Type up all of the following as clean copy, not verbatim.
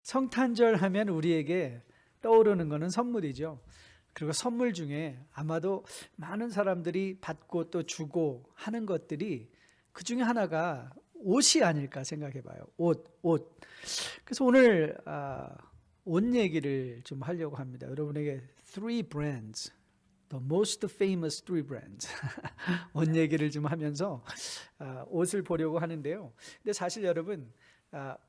성탄절 하면 우리에게 떠오르는 것은 선물이죠. 그리고 선물 중에 아마도 많은 사람들이 받고 또 주고 하는 것들이 그 중에 하나가 옷이 아닐까 생각해 봐요. 옷. 그래서 오늘 옷 얘기를 좀 하려고 합니다. 여러분에게 three brands, the most famous three brands 옷 얘기를 좀 하면서 옷을 보려고 하는데요. 근데 사실 여러분,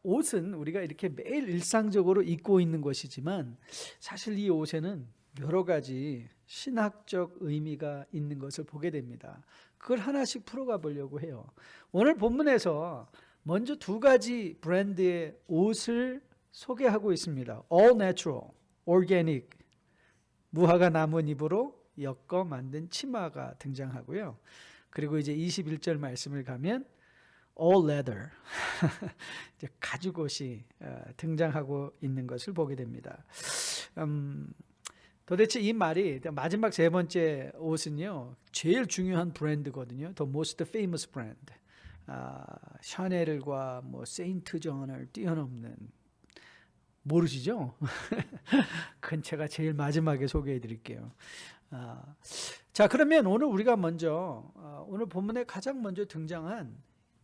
옷은 우리가 이렇게 매일 일상적으로 입고 있는 것이지만 사실 이 옷에는 여러 가지 신학적 의미가 있는 것을 보게 됩니다. 그걸 하나씩 풀어가 보려고 해요. 오늘 본문에서 먼저 두 가지 브랜드의 옷을 소개하고 있습니다. All Natural, Organic, 무화과 나뭇잎으로 엮어 만든 치마가 등장하고요. 그리고 이제 21절 말씀을 가면 All Leather, 이제 가죽옷이 등장하고 있는 것을 보게 됩니다. 도대체 이 말이 마지막 세 번째 옷은요, 제일 중요한 브랜드거든요. The most famous brand. 샤넬과 뭐 세인트 존을 뛰어넘는, 모르시죠? 그건 제가 제일 마지막에 소개해 드릴게요. 자, 그러면 오늘 우리가 먼저 오늘 본문에 가장 먼저 등장한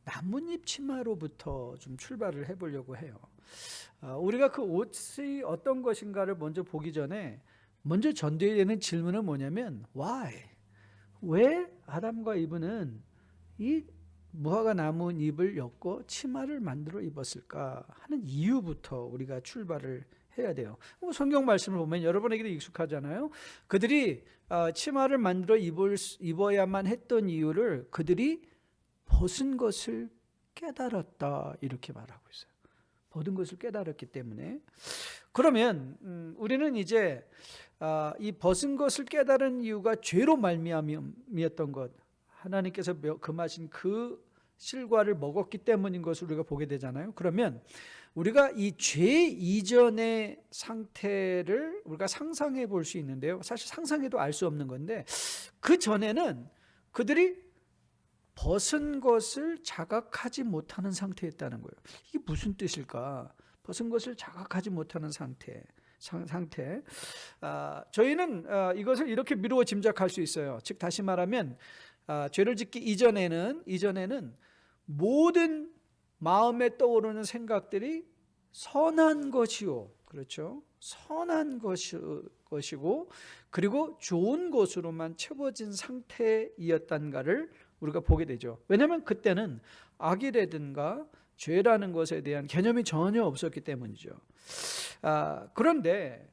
나뭇잎 치마로부터 좀 출발을 해보려고 해요. 우리가 그 옷이 어떤 것인가를 먼저 보기 전에 먼저 전제해야 되는 질문은 뭐냐면 why? 왜 아담과 이브는 이 무화과 나뭇잎을 엮고 치마를 만들어 입었을까 하는 이유부터 우리가 출발을 해야 돼요. 성경 말씀을 보면 여러분에게도 익숙하잖아요. 그들이 치마를 만들어 입어야만 했던 이유를 그들이 벗은 것을 깨달았다 이렇게 말하고 있어요. 벗은 것을 깨달았기 때문에. 그러면 우리는 이제 이 벗은 것을 깨달은 이유가 죄로 말미암이었던 것, 하나님께서 금하신 그 실과를 먹었기 때문인 것을 우리가 보게 되잖아요. 그러면 우리가 이 죄 이전의 상태를 우리가 상상해 볼 수 있는데요. 사실 상상해도 알 수 없는 건데, 그 전에는 그들이 벗은 것을 자각하지 못하는 상태였다는 거예요. 이게 무슨 뜻일까? 벗은 것을 자각하지 못하는 상태. 저희는 이것을 이렇게 미루어 짐작할 수 있어요. 즉 다시 말하면 죄를 짓기 이전에는 모든 마음에 떠오르는 생각들이 선한 것이요, 그렇죠? 선한 것이고 그리고 좋은 것으로만 채워진 상태이었단가를 우리가 보게 되죠. 왜냐하면 그때는 악이라든가 죄라는 것에 대한 개념이 전혀 없었기 때문이죠. 그런데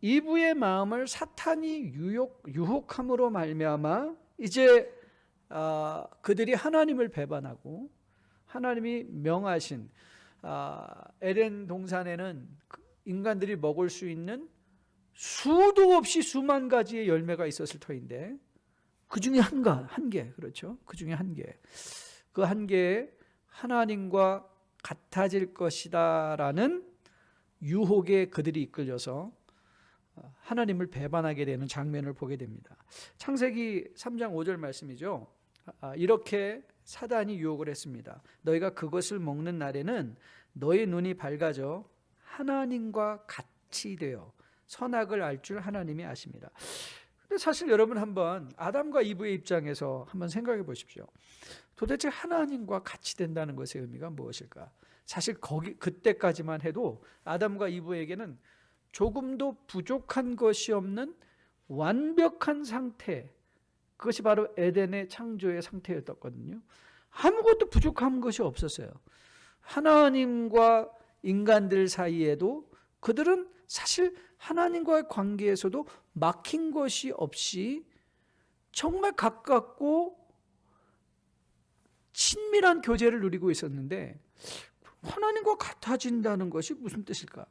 이브의 마음을 사탄이 유혹함으로 말미암아 이제 그들이 하나님을 배반하고 하나님이 명하신 에덴 동산에는 인간들이 먹을 수 있는 수도 없이 수만 가지의 열매가 있었을 터인데 그 중에 한 개, 그렇죠? 그 중에 한 개. 그 한 개에 하나님과 같아질 것이다라는 유혹에 그들이 이끌려서 하나님을 배반하게 되는 장면을 보게 됩니다. 창세기 3장 5절 말씀이죠. 이렇게 사단이 유혹을 했습니다. 너희가 그것을 먹는 날에는 너희 눈이 밝아져 하나님과 같이 되어 선악을 알 줄 하나님이 아십니다. 근데 사실 여러분 한번 아담과 이브의 입장에서 한번 생각해 보십시오. 도대체 하나님과 같이 된다는 것의 의미가 무엇일까? 사실 그때까지만 해도 아담과 이브에게는 조금도 부족한 것이 없는 완벽한 상태, 그것이 바로 에덴의 창조의 상태였거든요. 아무것도 부족한 것이 없었어요. 하나님과 인간들 사이에도 그들은 사실 하나님과의 관계에서도 막힌 것이 없이 정말 가깝고 친밀한 교제를 누리고 있었는데 하나님과 같아진다는 것이 무슨 뜻일까?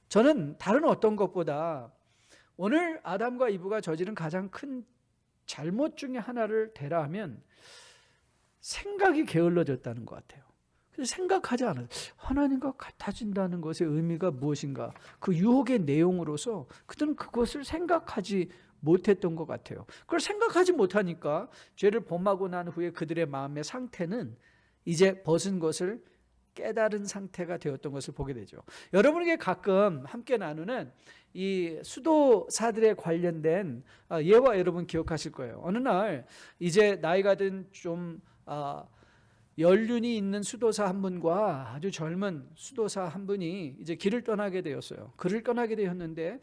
저는 다른 어떤 것보다 오늘 아담과 이브가 저지른 가장 큰 잘못 중에 하나를 대라하면 생각이 게을러졌다는 것 같아요. 그래서 생각하지 않아요. 하나님과 같아진다는 것의 의미가 무엇인가? 그 유혹의 내용으로서 그들은 그것을 생각하지 못했던 것 같아요. 그걸 생각하지 못하니까 죄를 범하고 난 후에 그들의 마음의 상태는 이제 벗은 것을 깨달은 상태가 되었던 것을 보게 되죠. 여러분에게 가끔 함께 나누는 이 수도사들에 관련된 예화 여러분 기억하실 거예요. 어느 날 이제 나이가 든 좀 연륜이 있는 수도사 한 분과 아주 젊은 수도사 한 분이 이제 길을 떠나게 되었어요. 길을 떠나게 되었는데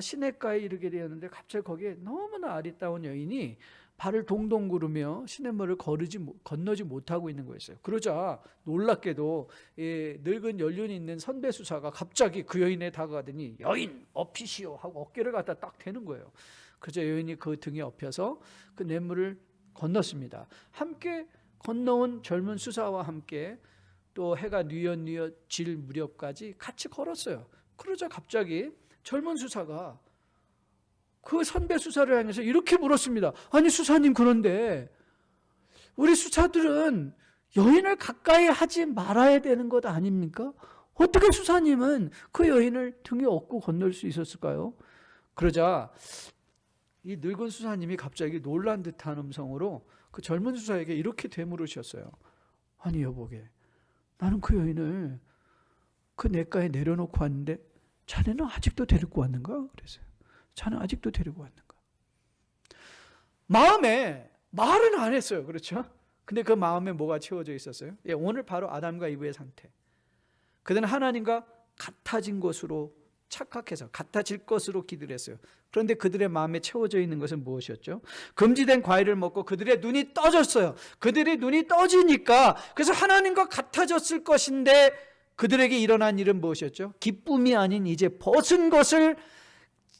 시냇가에 이르게 되었는데 갑자기 거기에 너무나 아리따운 여인이 발을 동동 구르며 시냇물을 건너지 못하고 있는 거였어요. 그러자 놀랍게도 늙은 연륜이 있는 선배 수사가 갑자기 그 여인에 다가가더니 여인 업히시오 하고 어깨를 갖다 딱 대는 거예요. 그래서 여인이 그 등에 업혀서 그 냇물을 건넜습니다. 함께 건너온 젊은 수사와 함께 또 해가 뉘엿질 무렵까지 같이 걸었어요. 그러자 갑자기 젊은 수사가 그 선배 수사를 향해서 이렇게 물었습니다. 아니 수사님, 그런데 우리 수사들은 여인을 가까이 하지 말아야 되는 것 아닙니까? 어떻게 수사님은 그 여인을 등에 업고 건널 수 있었을까요? 그러자 이 늙은 수사님이 갑자기 놀란 듯한 음성으로 그 젊은 수사에게 이렇게 되물으셨어요. 아니 여보게, 나는 그 여인을 그 냇가에 내려놓고 왔는데 자네는 아직도 데리고 왔는가? 그랬어요. 자는 아직도 데리고 왔는가? 마음에 말은 안 했어요. 그렇죠? 근데 그 마음에 뭐가 채워져 있었어요? 오늘 바로 아담과 이브의 상태. 그들은 하나님과 같아진 것으로 착각해서 같아질 것으로 기도를 했어요. 그런데 그들의 마음에 채워져 있는 것은 무엇이었죠? 금지된 과일을 먹고 그들의 눈이 떠졌어요. 그들의 눈이 떠지니까 그래서 하나님과 같아졌을 것인데 그들에게 일어난 일은 무엇이었죠? 기쁨이 아닌 이제 벗은 것을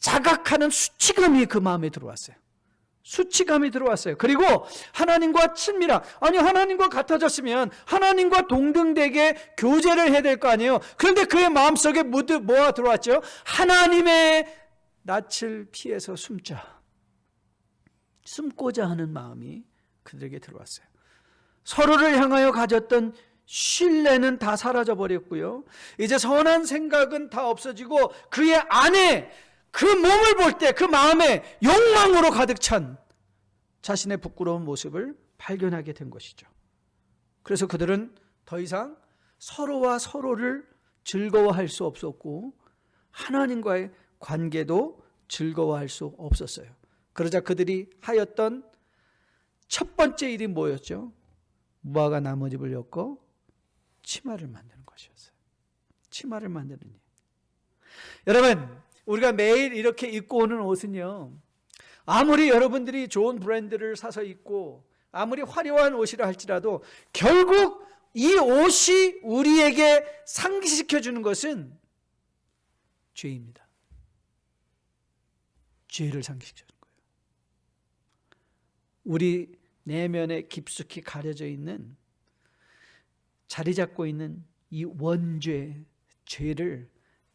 자각하는 수치감이 그 마음에 들어왔어요. 수치감이 들어왔어요. 그리고 하나님과 친밀함, 아니 하나님과 같아졌으면 하나님과 동등되게 교제를 해야 될 거 아니에요. 그런데 그의 마음속에 뭐가 들어왔죠? 하나님의 낯을 피해서 숨고자 하는 마음이 그들에게 들어왔어요. 서로를 향하여 가졌던 신뢰는 다 사라져 버렸고요. 이제 선한 생각은 다 없어지고 그의 안에 그 몸을 볼 때 그 마음에 욕망으로 가득 찬 자신의 부끄러운 모습을 발견하게 된 것이죠. 그래서 그들은 더 이상 서로와 서로를 즐거워할 수 없었고 하나님과의 관계도 즐거워할 수 없었어요. 그러자 그들이 하였던 첫 번째 일이 뭐였죠? 무화과 나뭇잎을 엮고 치마를 만드는 것이었어요. 치마를 만드는 일. 여러분, 우리가 매일 이렇게 입고 오는 옷은요, 아무리 여러분들이 좋은 브랜드를 사서 입고 아무리 화려한 옷이라 할지라도 결국 이 옷이 우리에게 상기시켜 주는 것은 죄입니다. 죄를 상기시켜 주는 거예요. 우리 내면에 깊숙이 가려져 있는, 자리 잡고 있는 이 원죄, 죄를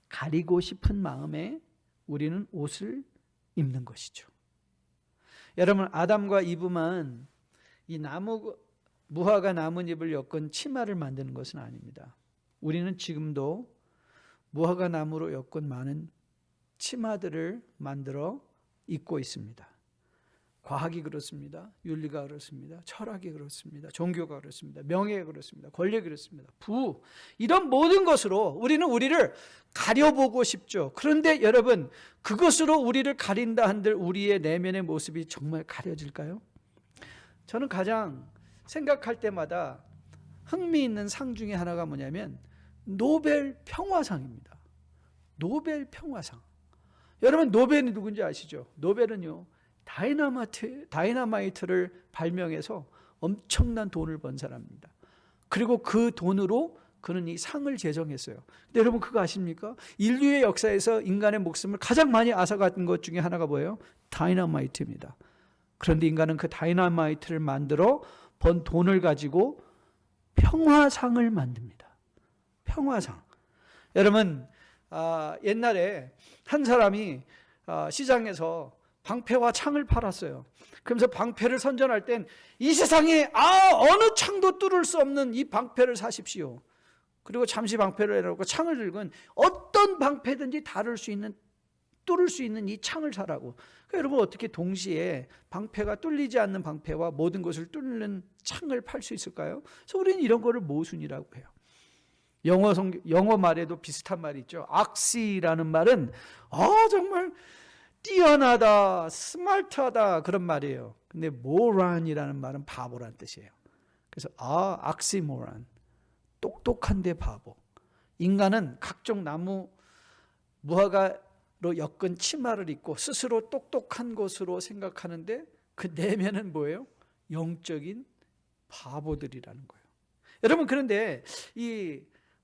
가리고 싶은 마음에 우리는 옷을 입는 것이죠. 여러분, 아담과 이브만 이 무화과 나뭇잎을 엮은 치마를 만드는 것은 아닙니다. 우리는 지금도 무화과 나무로 엮은 많은 치마들을 만들어 입고 있습니다. 과학이 그렇습니다. 윤리가 그렇습니다. 철학이 그렇습니다. 종교가 그렇습니다. 명예가 그렇습니다. 권력이 그렇습니다. 이런 모든 것으로 우리는 우리를 가려보고 싶죠. 그런데 여러분, 그것으로 우리를 가린다 한들 우리의 내면의 모습이 정말 가려질까요? 저는 가장 생각할 때마다 흥미있는 상 중에 하나가 뭐냐면 노벨 평화상입니다. 노벨 평화상. 여러분, 노벨이 누군지 아시죠? 노벨은요, 다이너마이트를 발명해서 엄청난 돈을 번 사람입니다. 그리고 그 돈으로 그는 이 상을 제정했어요. 근데 여러분, 그거 아십니까? 인류의 역사에서 인간의 목숨을 가장 많이 앗아간 것 중에 하나가 뭐예요? 다이너마이트입니다. 그런데 인간은 그 다이너마이트를 만들어 번 돈을 가지고 평화상을 만듭니다. 평화상. 여러분, 옛날에 한 사람이 시장에서 방패와 창을 팔았어요. 그러면서 방패를 선전할 땐 이 세상에 어느 창도 뚫을 수 없는 이 방패를 사십시오. 그리고 잠시 방패를 내놓고 창을 들고 어떤 방패든지 뚫을 수 있는 이 창을 사라고. 그러니까 여러분, 어떻게 동시에 방패가 뚫리지 않는 방패와 모든 것을 뚫는 창을 팔 수 있을까요? 그래서 우리는 이런 거를 모순이라고 해요. 영어 말에도 비슷한 말이 있죠. 악시라는 말은 정말 뛰어나다, 스마트하다 그런 말이에요. 근데 moron이라는 말은 바보란 뜻이에요. 그래서 악시모란, 똑똑한데 바보. 인간은 각종 나무 무화과로 엮은 치마를 입고 스스로 똑똑한 것으로 생각하는데 그 내면은 뭐예요? 영적인 바보들이라는 거예요. 여러분, 그런데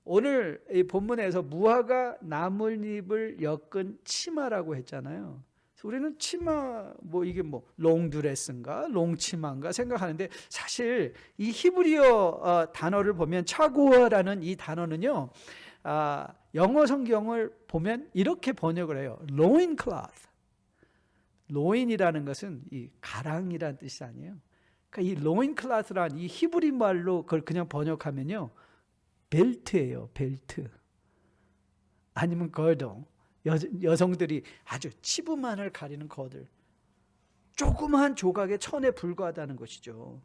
오늘 이 본문에서 무화과 나뭇잎을 엮은 치마라고 했잖아요. 우리는 치마, 이게 롱드레스인가 롱치마인가 생각하는데, 사실 이 히브리어 단어를 보면 차고어라는 이 단어는요, 영어 성경을 보면 이렇게 번역을 해요. loincloth. loin이라는 것은 이 가랑이라는 뜻이 아니에요. 그러니까 이 loincloth란 이 히브리 말로 그걸 그냥 번역하면요, 벨트예요, 벨트. 아니면 girdle. 여성들이 아주 치부만을 가리는 거들, 조그마한 조각의 천에 불과하다는 것이죠.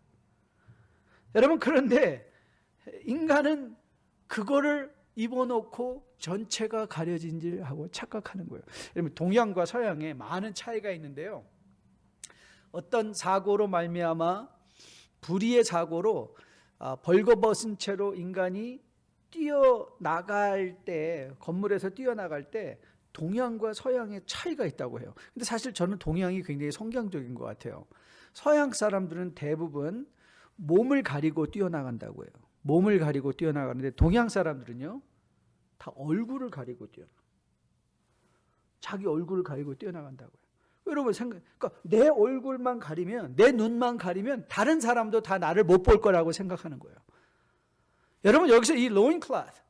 여러분, 그런데 인간은 그거를 입어놓고 전체가 가려진 줄 하고 착각하는 거예요. 여러분, 동양과 서양에 많은 차이가 있는데요, 어떤 사고로 말미암아 불의의 사고로 벌거벗은 채로 인간이 뛰어나갈 때, 건물에서 뛰어나갈 때 동양과 서양의 차이가 있다고 해요. 근데 사실 저는 동양이 굉장히 성경적인 것 같아요. 서양 사람들은 대부분 몸을 가리고 뛰어나간다고 해요. 몸을 가리고 뛰어나가는데 동양 사람들은요, 다 얼굴을 가리고 자기 얼굴을 가리고 뛰어나간다고요. 여러분 그러니까 내 얼굴만 가리면, 내 눈만 가리면 다른 사람도 다 나를 못 볼 거라고 생각하는 거예요. 여러분, 여기서 이 loincloth,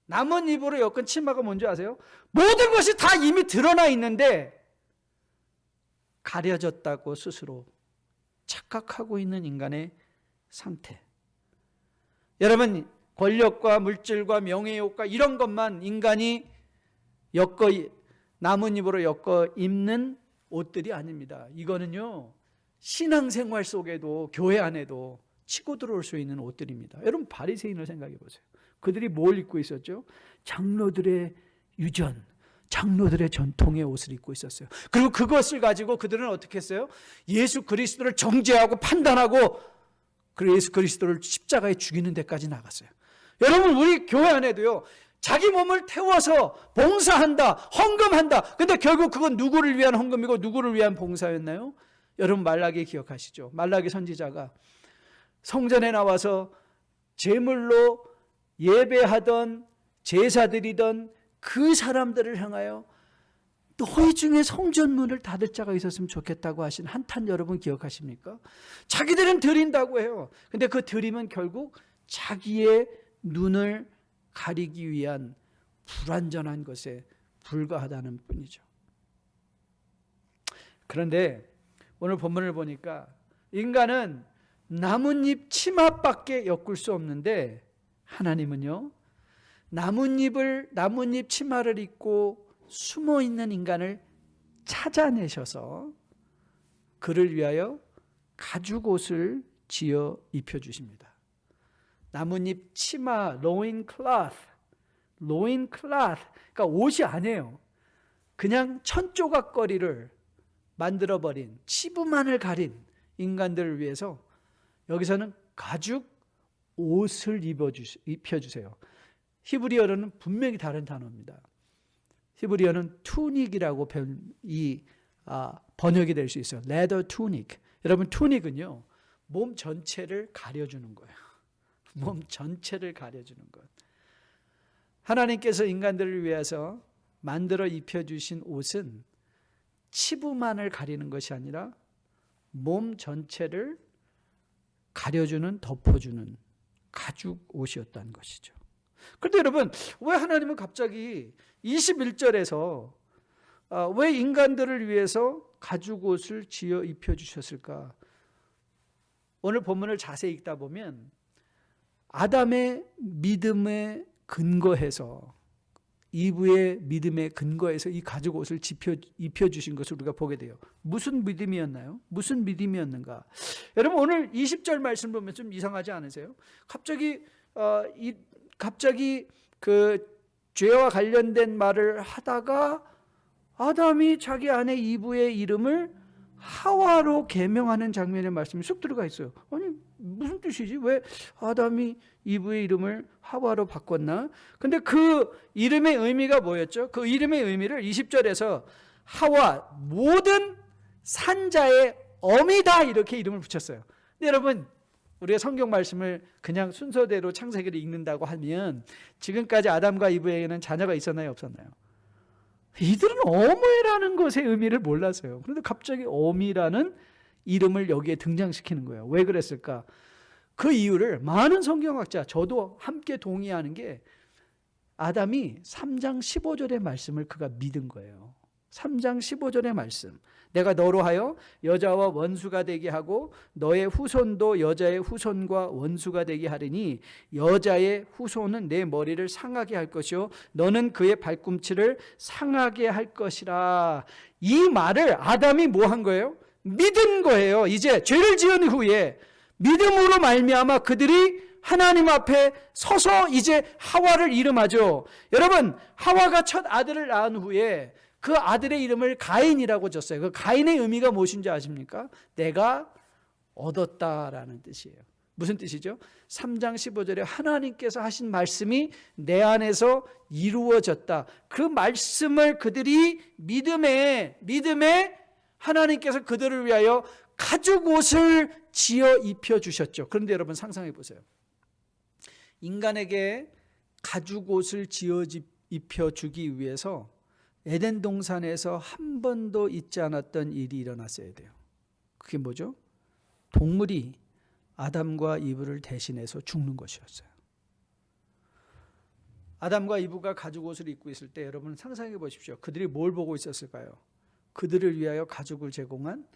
나뭇잎으로 엮은 치마가 뭔지 아세요? 모든 것이 다 이미 드러나 있는데 가려졌다고 스스로 착각하고 있는 인간의 상태. 여러분, 권력과 물질과 명예욕과 이런 것만 인간이 나뭇잎으로 엮어 입는 옷들이 아닙니다. 이거는요, 신앙생활 속에도, 교회 안에도 치고 들어올 수 있는 옷들입니다. 여러분, 바리새인을 생각해 보세요. 그들이 뭘 입고 있었죠? 장로들의 유전, 장로들의 전통의 옷을 입고 있었어요. 그리고 그것을 가지고 그들은 어떻게 했어요? 예수 그리스도를 정죄하고 판단하고, 그리고 예수 그리스도를 십자가에 죽이는 데까지 나갔어요. 여러분, 우리 교회 안에도요, 자기 몸을 태워서 봉사한다, 헌금한다. 근데 결국 그건 누구를 위한 헌금이고 누구를 위한 봉사였나요? 여러분, 말라기 기억하시죠? 말라기 선지자가 성전에 나와서 제물로 예배하던 제사드리던 그 사람들을 향하여 너희 중에 성전문을 닫을 자가 있었으면 좋겠다고 하신 한탄, 여러분 기억하십니까? 자기들은 드린다고 해요. 근데 그 드림은 결국 자기의 눈을 가리기 위한 불완전한 것에 불과하다는 뿐이죠. 그런데 오늘 본문을 보니까 인간은 나뭇잎 치마밖에 엮을 수 없는데, 하나님은요, 나뭇잎 치마를 입고 숨어 있는 인간을 찾아내셔서 그를 위하여 가죽 옷을 지어 입혀 주십니다. 나뭇잎 치마, loincloth. 그러니까 옷이 아니에요. 그냥 천조각거리를 만들어버린, 치부만을 가린 인간들을 위해서 여기서는 가죽 옷을 입혀주세요. 히브리어로는 분명히 다른 단어입니다. 히브리어는 투닉이라고 번역이 될 수 있어요. leather tunic. 여러분, 투닉은요, 몸 전체를 가려주는 거예요. 몸 전체를 가려주는 것. 하나님께서 인간들을 위해서 만들어 입혀주신 옷은 치부만을 가리는 것이 아니라 몸 전체를 가려주는, 덮어주는 가죽 옷이었다는 것이죠. 그런데 여러분, 왜 하나님은 갑자기 21절에서 왜 인간들을 위해서 가죽 옷을 지어 입혀주셨을까? 오늘 본문을 자세히 읽다 보면 아담의 믿음에 근거해서, 이브의 믿음에 근거해서 이 가죽 옷을 입혀주신 것을 우리가 보게 돼요. 무슨 믿음이었나요? 무슨 믿음이었는가? 여러분, 오늘 20절 말씀 보면 좀 이상하지 않으세요? 갑자기 이 갑자기 그 죄와 관련된 말을 하다가 아담이 자기 아내 이브의 이름을 하와로 개명하는 장면의 말씀이 쑥 들어가 있어요. 아니 무슨 뜻이지? 왜 아담이 이브의 이름을 하와로 바꿨나? 근데 그 이름의 의미가 뭐였죠? 그 이름의 의미를 20절에서 하와 모든 산자의 어미다 이렇게 이름을 붙였어요. 근데 여러분 우리가 성경 말씀을 그냥 순서대로 창세기를 읽는다고 하면 지금까지 아담과 이브에게는 자녀가 있었나요? 없었나요? 이들은 어미라는 것의 의미를 몰랐어요. 그런데 갑자기 어미라는 이름을 여기에 등장시키는 거예요. 왜 그랬을까? 그 이유를 많은 성경학자, 저도 함께 동의하는 게 아담이 3장 15절의 말씀을 그가 믿은 거예요. 3장 15절의 말씀. 내가 너로 하여 여자와 원수가 되게 하고 너의 후손도 여자의 후손과 원수가 되게 하리니 여자의 후손은 내 머리를 상하게 할 것이요 너는 그의 발꿈치를 상하게 할 것이라. 이 말을 아담이 뭐 한 거예요? 믿은 거예요. 이제 죄를 지은 후에 믿음으로 말미암아 그들이 하나님 앞에 서서 이제 하와를 이름하죠. 여러분 하와가 첫 아들을 낳은 후에 그 아들의 이름을 가인이라고 줬어요. 그 가인의 의미가 무엇인지 아십니까? 내가 얻었다라는 뜻이에요. 무슨 뜻이죠? 3장 15절에 하나님께서 하신 말씀이 내 안에서 이루어졌다. 그 말씀을 그들이 믿음에 하나님께서 그들을 위하여 가죽 옷을 지어 입혀 주셨죠. 그런데 여러분 상상해 보세요. 인간에게 가죽 옷을 지어 입혀 주기 위해서 에덴 동산에서 한 번도 있지 않았던 일이 일어났어야 돼요. 그게 뭐죠? 동물이 아담과 이브를 대신해서 죽는 것이었어요. 아담과 이브가 가죽 옷을 입고 있을 때 여러분 상상해 보십시오. 그들이 뭘 보고 있었을까요? 그들을 위하여 가죽을 제공한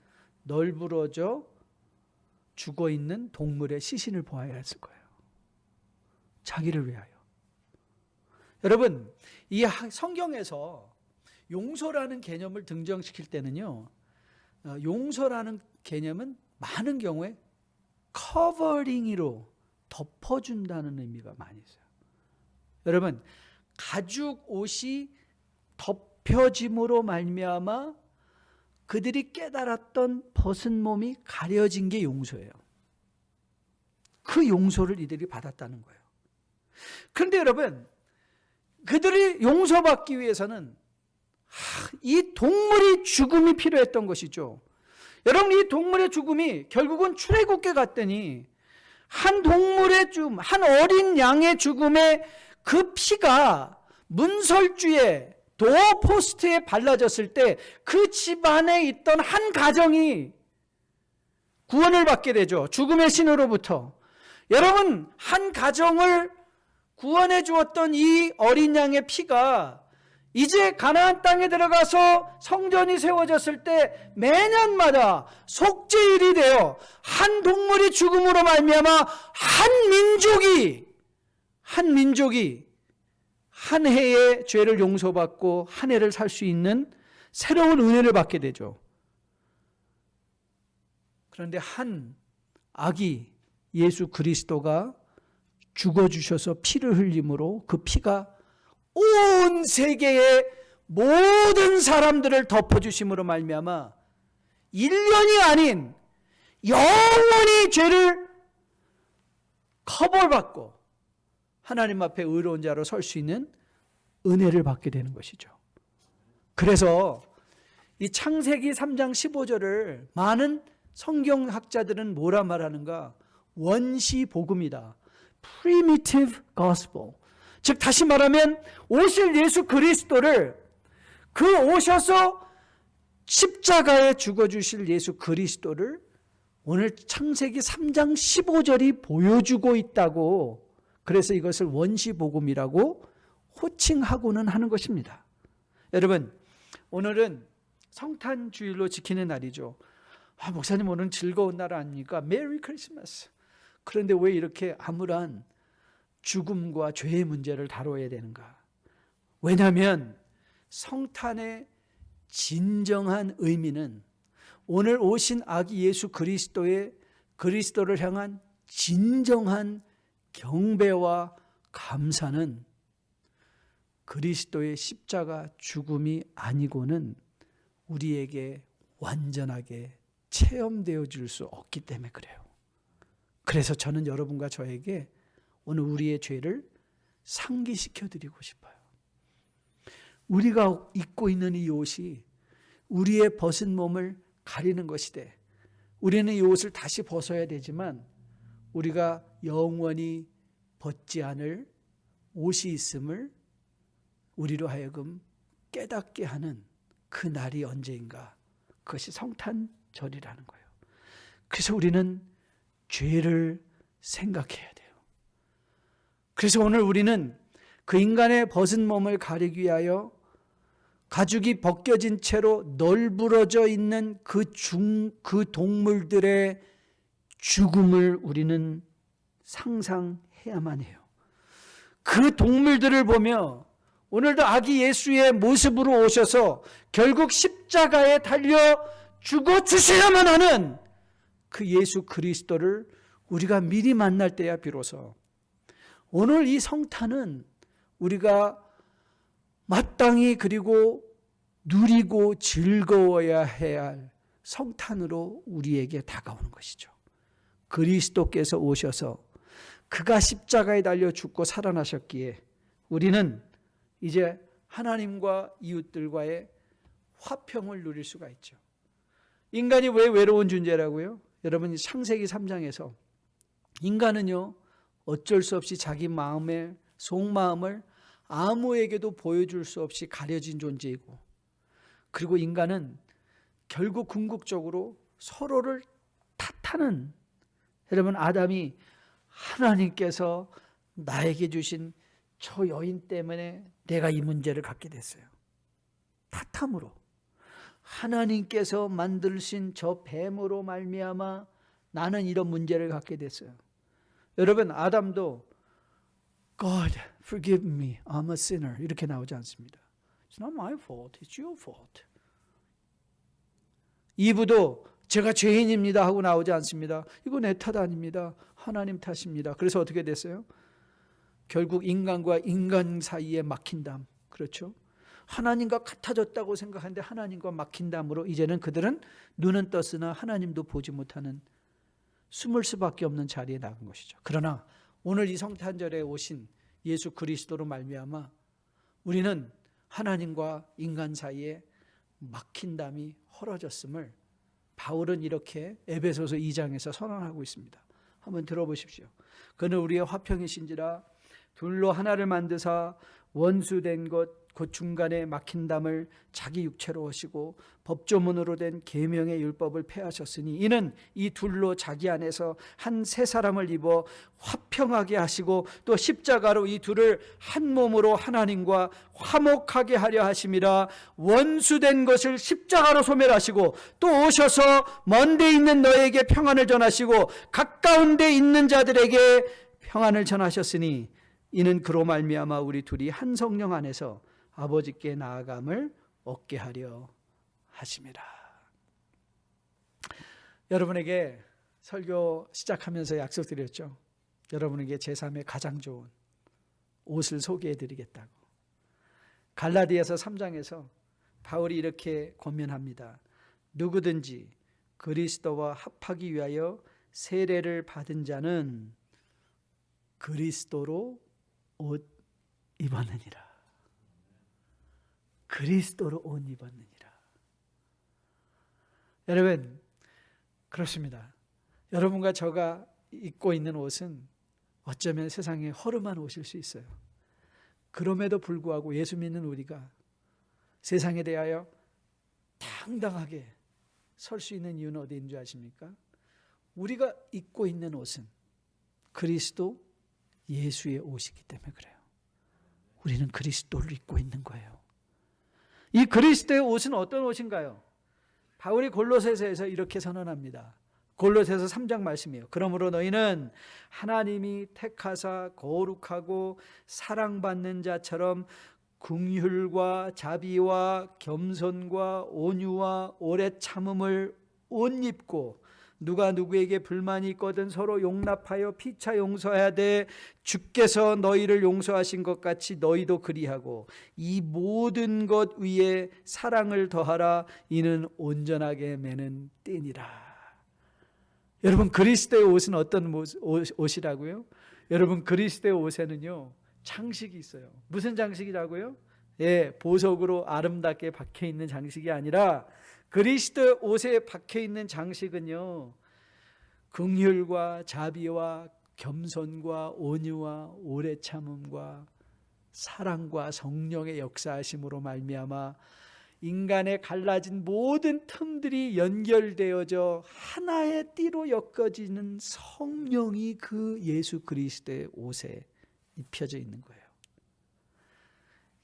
널브러져 죽어있는 동물의 시신을 보아야 했을 거예요. 자기를 위하여. 여러분 이 성경에서 용서라는 개념을 등장시킬 때는요, 용서라는 개념은 많은 경우에 커버링으로 덮어준다는 의미가 많이 있어요. 여러분 가죽 옷이 덮여짐으로 말미암아 그들이 깨달았던 벗은 몸이 가려진 게 용서예요. 그 용서를 이들이 받았다는 거예요. 그런데 여러분 그들이 용서받기 위해서는 이 동물의 죽음이 필요했던 것이죠. 여러분 이 동물의 죽음이 결국은 출애굽기에 갔더니 한 동물의 죽음, 한 어린 양의 죽음에 그 피가 문설주에 도어포스트에 발라졌을 때 그 집안에 있던 한 가정이 구원을 받게 되죠. 죽음의 신으로부터. 여러분 한 가정을 구원해 주었던 이 어린 양의 피가 이제 가나안 땅에 들어가서 성전이 세워졌을 때 매년마다 속죄일이 되어 한 동물이 죽음으로 말미암아 한 민족이 한 해의 죄를 용서받고 한 해를 살 수 있는 새로운 은혜를 받게 되죠. 그런데 한 아기 예수 그리스도가 죽어주셔서 피를 흘림으로 그 피가 온 세계의 모든 사람들을 덮어주심으로 말미암아 1년이 아닌 영원히 죄를 커버받고 하나님 앞에 의로운 자로 설 수 있는 은혜를 받게 되는 것이죠. 그래서 이 창세기 3장 15절을 많은 성경학자들은 뭐라 말하는가? 원시 복음이다. Primitive Gospel. 즉 다시 말하면 오실 예수 그리스도를 그 오셔서 십자가에 죽어주실 예수 그리스도를 오늘 창세기 3장 15절이 보여주고 있다고, 그래서 이것을 원시복음이라고 호칭하고는 하는 것입니다. 여러분 오늘은 성탄주일로 지키는 날이죠. 목사님 오늘은 즐거운 날 아닙니까? 메리 크리스마스. 그런데 왜 이렇게 암울한 죽음과 죄의 문제를 다뤄야 되는가? 왜냐하면 성탄의 진정한 의미는 오늘 오신 아기 예수 그리스도를 향한 진정한 경배와 감사는 그리스도의 십자가 죽음이 아니고는 우리에게 완전하게 체험되어 줄 수 없기 때문에 그래요. 그래서 저는 여러분과 저에게 오늘 우리의 죄를 상기시켜 드리고 싶어요. 우리가 입고 있는 이 옷이 우리의 벗은 몸을 가리는 것이되, 우리는 이 옷을 다시 벗어야 되지만 우리가 영원히 벗지 않을 옷이 있음을 우리로 하여금 깨닫게 하는 그 날이 언제인가? 그것이 성탄절이라는 거예요. 그래서 우리는 죄를 생각해야 돼요. 그래서 오늘 우리는 그 인간의 벗은 몸을 가리기 위하여 가죽이 벗겨진 채로 널브러져 있는 그 동물들의 죽음을 우리는 상상해야만 해요. 그 동물들을 보며 오늘도 아기 예수의 모습으로 오셔서 결국 십자가에 달려 죽어 주셔야만 하는 그 예수 그리스도를 우리가 미리 만날 때야 비로소 오늘 이 성탄은 우리가 마땅히 그리고 누리고 즐거워야 해야 할 성탄으로 우리에게 다가오는 것이죠. 그리스도께서 오셔서 그가 십자가에 달려 죽고 살아나셨기에 우리는 이제 하나님과 이웃들과의 화평을 누릴 수가 있죠. 인간이 왜 외로운 존재라고요? 여러분 창세기 3장에서 인간은요 어쩔 수 없이 자기 마음의 속마음을 아무에게도 보여줄 수 없이 가려진 존재이고, 그리고 인간은 결국 궁극적으로 서로를 탓하는, 여러분 아담이 하나님께서 나에게 주신 저 여인 때문에 내가 이 문제를 갖게 됐어요. 탓함으로 하나님께서 만드신 저 뱀으로 말미암아 나는 이런 문제를 갖게 됐어요. 여러분 아담도 God forgive me, I'm a sinner 이렇게 나오지 않습니다. It's not my fault, it's your fault. 이브도 제가 죄인입니다 하고 나오지 않습니다. 이거 내 탓 아닙니다. 하나님 탓입니다. 그래서 어떻게 됐어요? 결국 인간과 인간 사이에 막힌담, 그렇죠? 하나님과 같아졌다고 생각하는데 하나님과 막힌담으로 이제는 그들은 눈은 떴으나 하나님도 보지 못하는 숨을 수밖에 없는 자리에 나간 것이죠. 그러나 오늘 이 성탄절에 오신 예수 그리스도로 말미암아 우리는 하나님과 인간 사이에 막힌담이 헐어졌음을 바울은 이렇게 에베소서 2장에서 선언하고 있습니다. 한번 들어보십시오. 그는 우리의 화평이신지라 둘로 하나를 만드사 원수된 것 곧 중간에 막힌 담을 자기 육체로 하시고 법조문으로 된 계명의 율법을 폐하셨으니 이는 이 둘로 자기 안에서 한 세 사람을 입어 화평하게 하시고 또 십자가로 이 둘을 한 몸으로 하나님과 화목하게 하려 하심이라. 원수된 것을 십자가로 소멸하시고 또 오셔서 먼 데 있는 너에게 평안을 전하시고 가까운 데 있는 자들에게 평안을 전하셨으니 이는 그로 말미암아 우리 둘이 한 성령 안에서 아버지께 나아감을 얻게 하려 하심이라. 여러분에게 설교 시작하면서 약속드렸죠. 여러분에게 제3의 가장 좋은 옷을 소개해 드리겠다고. 갈라디아서 3장에서 바울이 이렇게 권면합니다. 누구든지 그리스도와 합하기 위하여 세례를 받은 자는 그리스도로 옷 입었느니라. 그리스도로 옷 입었느니라. 여러분 그렇습니다. 여러분과 저가 입고 있는 옷은 어쩌면 세상에 허름한 옷일 수 있어요. 그럼에도 불구하고 예수 믿는 우리가 세상에 대하여 당당하게 설 수 있는 이유는 어디인 줄 아십니까? 우리가 입고 있는 옷은 그리스도 예수의 옷이기 때문에 그래요. 우리는 그리스도를 입고 있는 거예요. 이 그리스도의 옷은 어떤 옷인가요? 바울이 골로새서에서 이렇게 선언합니다. 골로새서 3장 말씀이에요. 그러므로 너희는 하나님이 택하사 거룩하고 사랑받는 자처럼 긍휼과 자비와 겸손과 온유와 오래 참음을 옷 입고 누가 누구에게 불만이 있거든 서로 용납하여 피차 용서해야 돼. 주께서 너희를 용서하신 것 같이 너희도 그리하고 이 모든 것 위에 사랑을 더하라. 이는 온전하게 매는 띠니라. 여러분, 그리스도의 옷은 어떤 옷이라고요? 여러분, 그리스도의 옷에는요 장식이 있어요. 무슨 장식이라고요? 예, 보석으로 아름답게 박혀 있는 장식이 아니라 그리스도의 옷에 박혀 있는 장식은요 긍휼과 자비와 겸손과 온유와 오래 참음과 사랑과 성령의 역사하심으로 말미암아 인간의 갈라진 모든 틈들이 연결되어져 하나의 띠로 엮어지는 성령이 그 예수 그리스도의 옷에 입혀져 있는 거예요.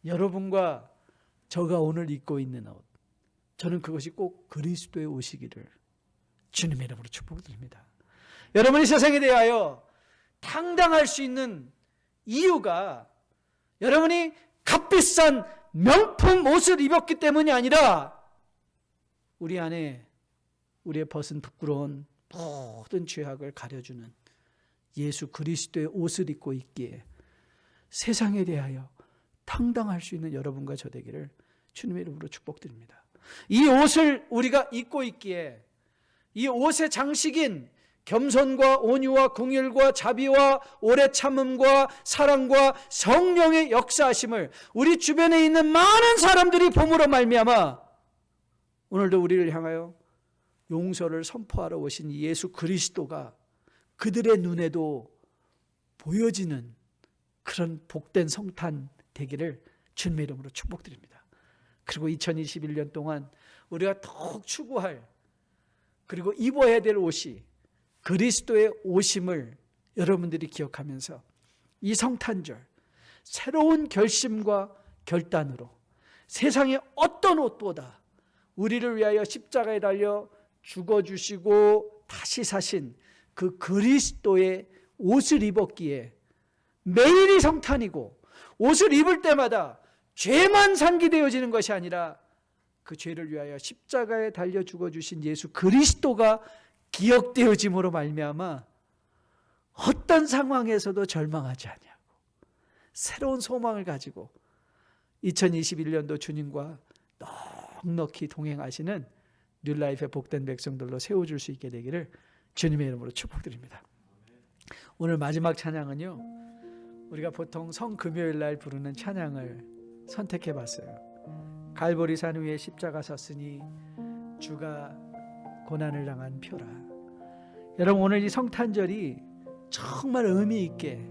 여러분과 저가 오늘 입고 있는 옷, 저는 그것이 꼭 그리스도의 옷이기를 주님의 이름으로 축복드립니다. 여러분이 세상에 대하여 당당할 수 있는 이유가 여러분이 값비싼 명품 옷을 입었기 때문이 아니라 우리 안에 우리의 벗은 부끄러운 모든 죄악을 가려주는 예수 그리스도의 옷을 입고 있기에 세상에 대하여 당당할 수 있는 여러분과 저 되기를 주님의 이름으로 축복드립니다. 이 옷을 우리가 입고 있기에 이 옷의 장식인 겸손과 온유와 긍휼과 자비와 오래 참음과 사랑과 성령의 역사하심을 우리 주변에 있는 많은 사람들이 봄으로 말미암아 오늘도 우리를 향하여 용서를 선포하러 오신 예수 그리스도가 그들의 눈에도 보여지는 그런 복된 성탄 되기를 주님의 이름으로 축복드립니다. 그리고 2021년 동안 우리가 더욱 추구할 그리고 입어야 될 옷이 그리스도의 오심을 여러분들이 기억하면서 이 성탄절 새로운 결심과 결단으로 세상의 어떤 옷보다 우리를 위하여 십자가에 달려 죽어주시고 다시 사신 그 그리스도의 옷을 입었기에 매일이 성탄이고 옷을 입을 때마다 죄만 상기되어지는 것이 아니라 그 죄를 위하여 십자가에 달려 죽어주신 예수 그리스도가 기억되어짐으로 말미암아 어떤 상황에서도 절망하지 아니하고 새로운 소망을 가지고 2021년도 주님과 넉넉히 동행하시는 뉴라이프의 복된 백성들로 세워줄 수 있게 되기를 주님의 이름으로 축복드립니다. 오늘 마지막 찬양은요 우리가 보통 성금요일 날 부르는 찬양을 선택해 봤어요. 갈보리산 위에 십자가 섰으니 주가 고난을 당한 표라. 여러분, 오늘 이 성탄절이 정말 의미 있게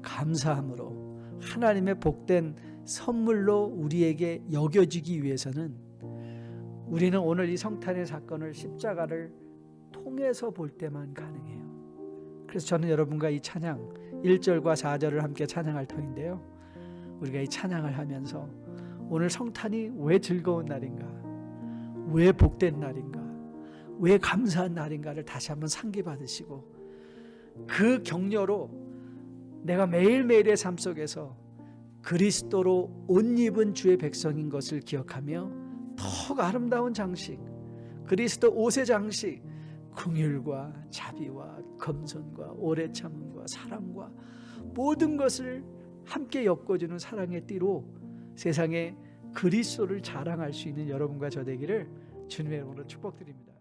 감사함으로 하나님의 복된 선물로 우리에게 여겨지기 위해서는 우리는 오늘 이 성탄의 사건을 십자가를 통해서 볼 때만 가능해요. 그래서 저는 여러분과 이 찬양 1절과 4절을 함께 찬양할 터인데요, 우리가 이 찬양을 하면서 오늘 성탄이 왜 즐거운 날인가, 왜 복된 날인가, 왜 감사한 날인가를 다시 한번 상기받으시고 그 격려로 내가 매일매일의 삶 속에서 그리스도로 옷 입은 주의 백성인 것을 기억하며 더욱 아름다운 장식, 그리스도 옷의 장식, 긍휼과 자비와 겸손과 오래 참음과 사랑과 모든 것을 함께 엮어주는 사랑의 띠로 세상에 그리스도를 자랑할 수 있는 여러분과 저 되기를 주님의 이름으로 축복드립니다.